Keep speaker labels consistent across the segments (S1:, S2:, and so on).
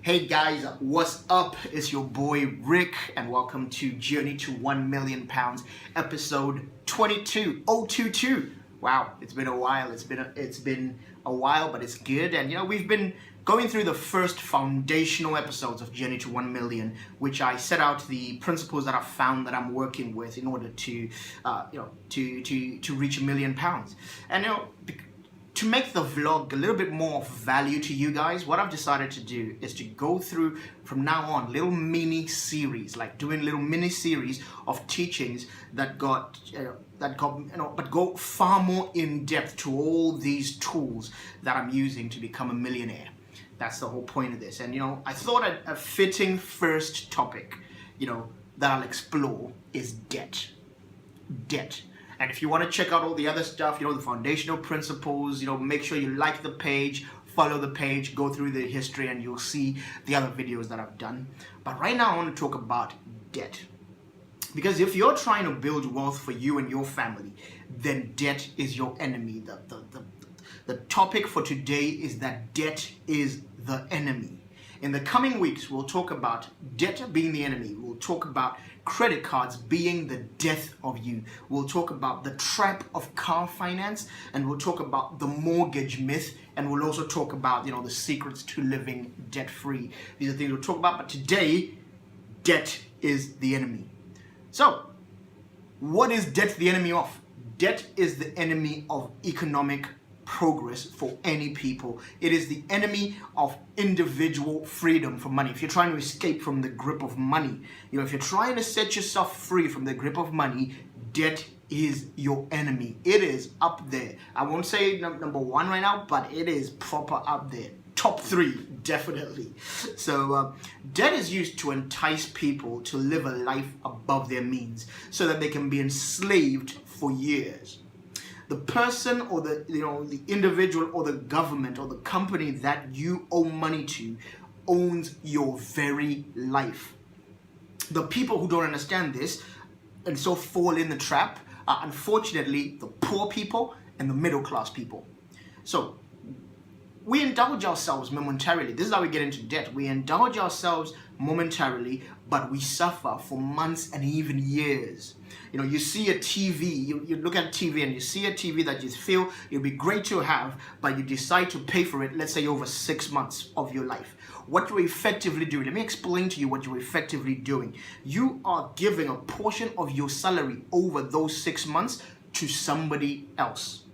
S1: Hey guys, what's up? It's your boy Rick, and welcome to Journey to £1 Million, episode 22022. Wow, it's been a while. It's been a while, but it's good. And we've been going through the first foundational episodes of Journey to 1 Million, which I set out the principles that I've found that I'm working with in order to reach £1 million. And to make the vlog a little bit more of value to you guys, what I've decided to do is to go through from now on little mini series, like doing little mini series of teachings that go far more in depth to all these tools that I'm using to become a millionaire. That's the whole point of this. And I thought a fitting first topic, that I'll explore is debt. And if you want to check out all the other stuff, the foundational principles, make sure you like the page, follow the page, go through the history, and you'll see the other videos that I've done. But right now I want to talk about debt. Because if you're trying to build wealth for you and your family, then debt is your enemy. The topic for today is that debt is the enemy. In the coming weeks, we'll talk about debt being the enemy. We'll talk about credit cards being the death of you. We'll talk about the trap of car finance, and we'll talk about the mortgage myth, and we'll also talk about, the secrets to living debt-free. These are things we'll talk about, but today, debt is the enemy. So, what is debt the enemy of? Debt is the enemy of economic progress for any people. It is the enemy of individual freedom from money. If you're trying to escape from the grip of money, if you're trying to set yourself free from the grip of money, debt is your enemy. It is up there. I won't say number one right now, but it is proper up there. Top 3, definitely. So debt is used to entice people to live a life above their means so that they can be enslaved for years. The person or the individual or the government or the company that you owe money to owns your very life. The people who don't understand this and so fall in the trap are unfortunately the poor people and the middle class people. So we indulge ourselves momentarily. This is how we get into debt. We indulge ourselves momentarily, but we suffer for months and even years. You see a TV, you look at TV and you see a TV that you feel it would be great to have, but you decide to pay for it, let's say over 6 months of your life. What you're effectively doing, let me explain to you what you're effectively doing. You are giving a portion of your salary over those 6 months to somebody else.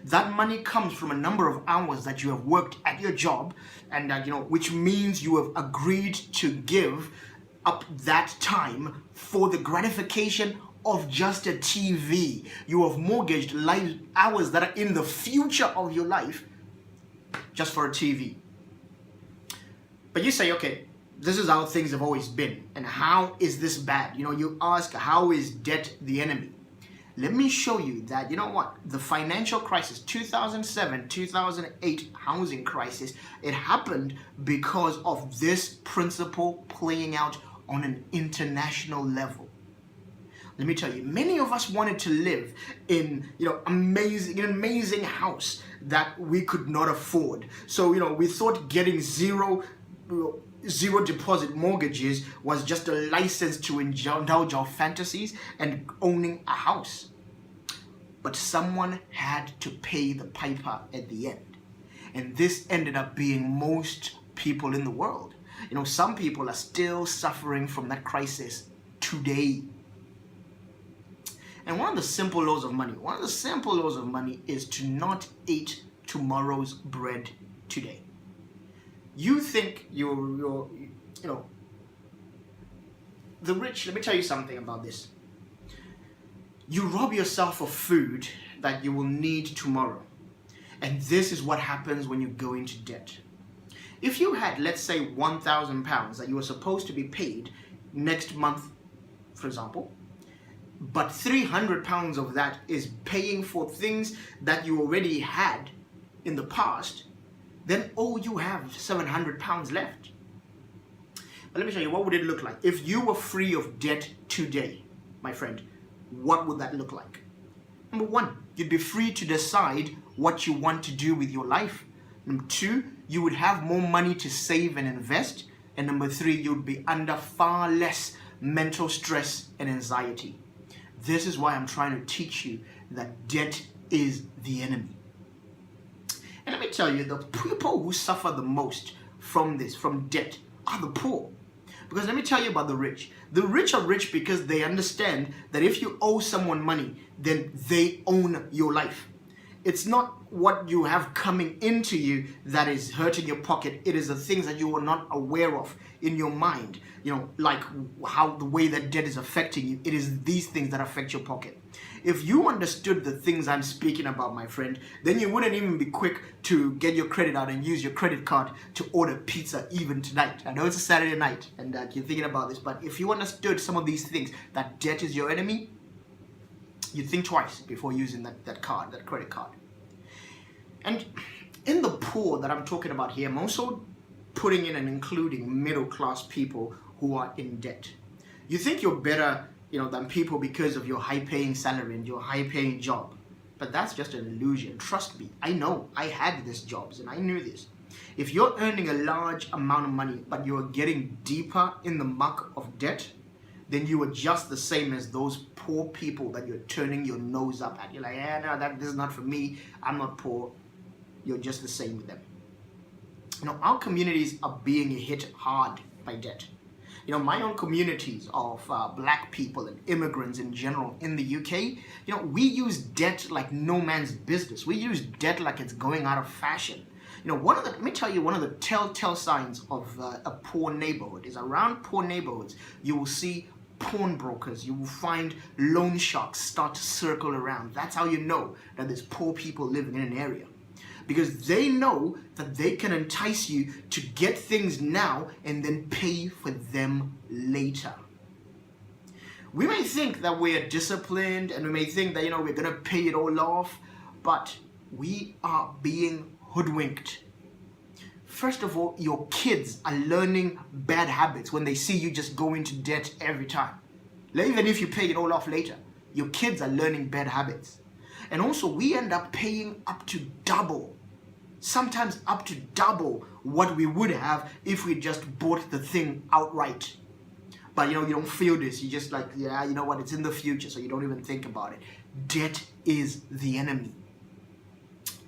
S1: That money comes from a number of hours that you have worked at your job, and which means you have agreed to give up that time for the gratification of just a TV. You have mortgaged hours that are in the future of your life just for a TV. But you say, okay, this is how things have always been, and how is this bad? You ask, how is debt the enemy? Let me show you that, the financial crisis, 2007, 2008 housing crisis, it happened because of this principle playing out on an international level. Let me tell you, many of us wanted to live in, an amazing house that we could not afford. So, we thought getting zero deposit mortgages was just a license to indulge our fantasies and owning a house. But someone had to pay the piper at the end. And this ended up being most people in the world. Some people are still suffering from that crisis today. And one of the simple laws of money is to not eat tomorrow's bread today. You think you're the rich. Let me tell you something about this. You rob yourself of food that you will need tomorrow. And this is what happens when you go into debt. If you had, let's say, £1,000 that you were supposed to be paid next month, for example, but £300 of that is paying for things that you already had in the past, then all you have £700 left. But let me show you, what would it look like? If you were free of debt today, my friend, what would that look like? Number 1, you'd be free to decide what you want to do with your life. Number 2, you would have more money to save and invest. And number 3, you'd be under far less mental stress and anxiety. This is why I'm trying to teach you that debt is the enemy. And let me tell you, the people who suffer the most from this, from debt, are the poor. Because let me tell you about the rich. The rich are rich because they understand that if you owe someone money, then they own your life. It's not what you have coming into you that is hurting your pocket. It is the things that you are not aware of in your mind. Like how the way that debt is affecting you. It is these things that affect your pocket. If you understood the things I'm speaking about, my friend, then you wouldn't even be quick to get your credit out and use your credit card to order pizza even tonight. I know it's a Saturday night and you're thinking about this, but if you understood some of these things, that debt is your enemy, you think twice before using that card, that credit card. And in the poor that I'm talking about here, I'm also putting in and including middle class people who are in debt. You think you're better, than people because of your high paying salary and your high paying job. But that's just an illusion. Trust me, I know. I had these jobs and I knew this. If you're earning a large amount of money, but you're getting deeper in the muck of debt, then you are just the same as those poor people that you're turning your nose up at. You're like, no, this is not for me. I'm not poor. You're just the same with them. Our communities are being hit hard by debt. My own communities of black people and immigrants in general in the UK, we use debt like no man's business. We use debt like it's going out of fashion. Let me tell you, one of the telltale signs of a poor neighborhood is around poor neighborhoods, you will see pawnbrokers. You will find loan sharks start to circle around. That's how you know that there's poor people living in an area. Because they know that they can entice you to get things now and then pay for them later. We may think that we are disciplined and we may think that, we're going to pay it all off, but we are being hoodwinked. First of all, your kids are learning bad habits when they see you just go into debt every time. Even if you pay it all off later, your kids are learning bad habits. And also, we end up paying up to double, sometimes up to double what we would have if we just bought the thing outright. But you don't feel this. You just like, yeah, you know what, it's in the future, so you don't even think about it. Debt is the enemy.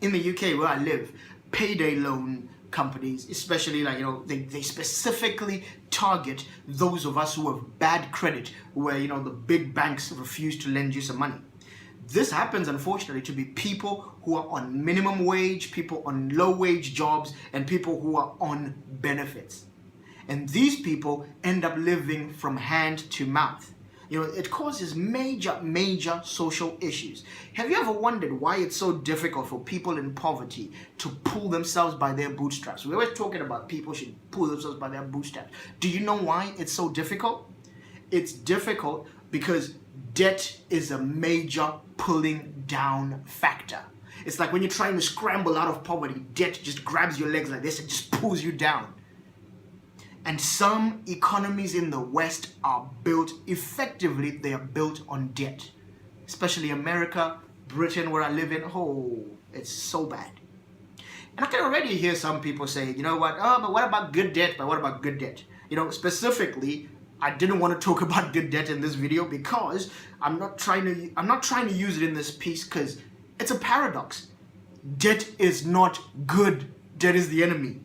S1: In the UK where I live, payday loan companies, especially they specifically target those of us who have bad credit, where the big banks refuse to lend you some money. This happens, unfortunately, to be people who are on minimum wage, people on low wage jobs, and people who are on benefits. And these people end up living from hand to mouth. It causes major social issues. Have you ever wondered why it's so difficult for people in poverty to pull themselves by their bootstraps? We're always talking about people should pull themselves by their bootstraps. Do you know why it's so difficult? It's difficult because debt is a major pulling down factor. It's like when you're trying to scramble out of poverty, debt just grabs your legs like this and just pulls you down. And some economies in the West are built, effectively, they are built on debt. Especially America, Britain, where I live in, it's so bad. And I can already hear some people say, but what about good debt? But what about good debt? Specifically, I didn't want to talk about good debt in this video because I'm not trying to use it in this piece because it's a paradox. Debt is not good. Debt is the enemy.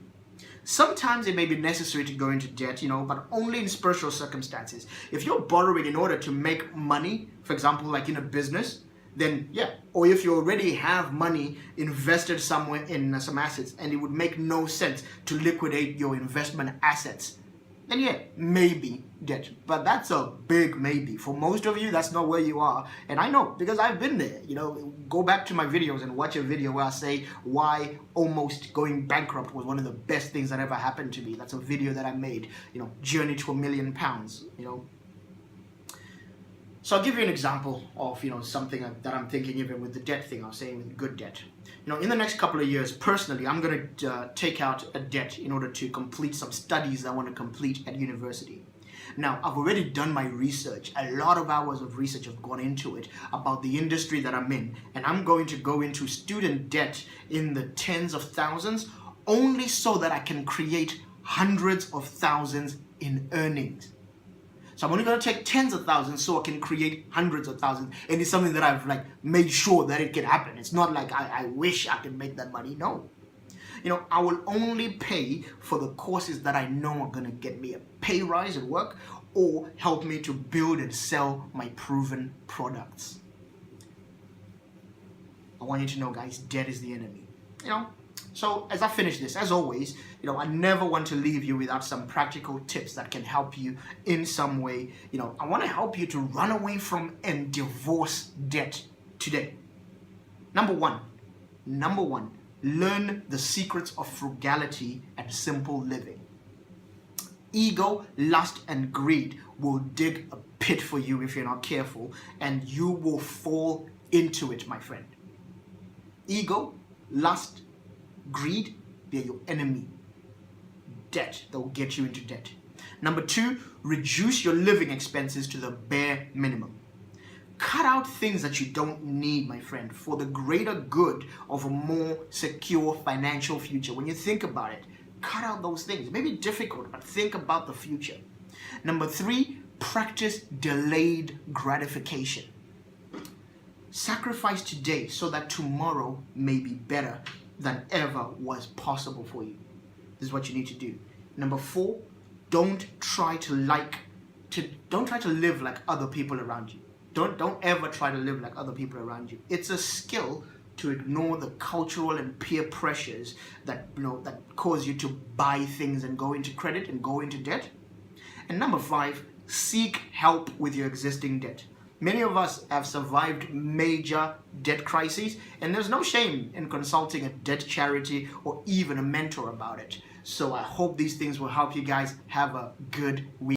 S1: Sometimes it may be necessary to go into debt, but only in special circumstances. If you're borrowing in order to make money, for example, like in a business, then yeah. Or if you already have money invested somewhere in some assets and it would make no sense to liquidate your investment assets, then yeah, maybe debt. But that's a big maybe. For most of you, that's not where you are. And I know, because I've been there. Go back to my videos and watch a video where I say why almost going bankrupt was one of the best things that ever happened to me. That's a video that I made, Journey to £1 Million, So I'll give you an example of, something that I'm thinking even with the debt thing. I was saying with good debt. In the next couple of years, personally, I'm going to take out a debt in order to complete some studies I want to complete at university. Now, I've already done my research. A lot of hours of research have gone into it about the industry that I'm in. And I'm going to go into student debt in the tens of thousands only so that I can create hundreds of thousands in earnings. So I'm only going to take tens of thousands so I can create hundreds of thousands. And it's something that I've like made sure that it can happen. It's not like I wish I could make that money. No. I will only pay for the courses that I know are going to get me a pay rise at work or help me to build and sell my proven products. I want you to know, guys, debt is the enemy. So as I finish this, as always, I never want to leave you without some practical tips that can help you in some way. I want to help you to run away from and divorce debt today. Number one, learn the secrets of frugality and simple living. Ego, lust, and greed will dig a pit for you if you're not careful, and you will fall into it, my friend. Ego, lust, greed, they're your enemy. Debt, they'll get you into debt. Number two, reduce your living expenses to the bare minimum. Cut out things that you don't need, my friend, for the greater good of a more secure financial future. When you think about it, cut out those things. It may be difficult, but think about the future. Number three, practice delayed gratification. Sacrifice today so that tomorrow may be better than ever was possible for you. This is what you need to do. Number four, don't try to live like other people around you. Don't ever try to live like other people around you. It's a skill to ignore the cultural and peer pressures that cause you to buy things and go into credit and go into debt. And number five, seek help with your existing debt. Many of us have survived major debt crises, and there's no shame in consulting a debt charity or even a mentor about it. So I hope these things will help you guys have a good week.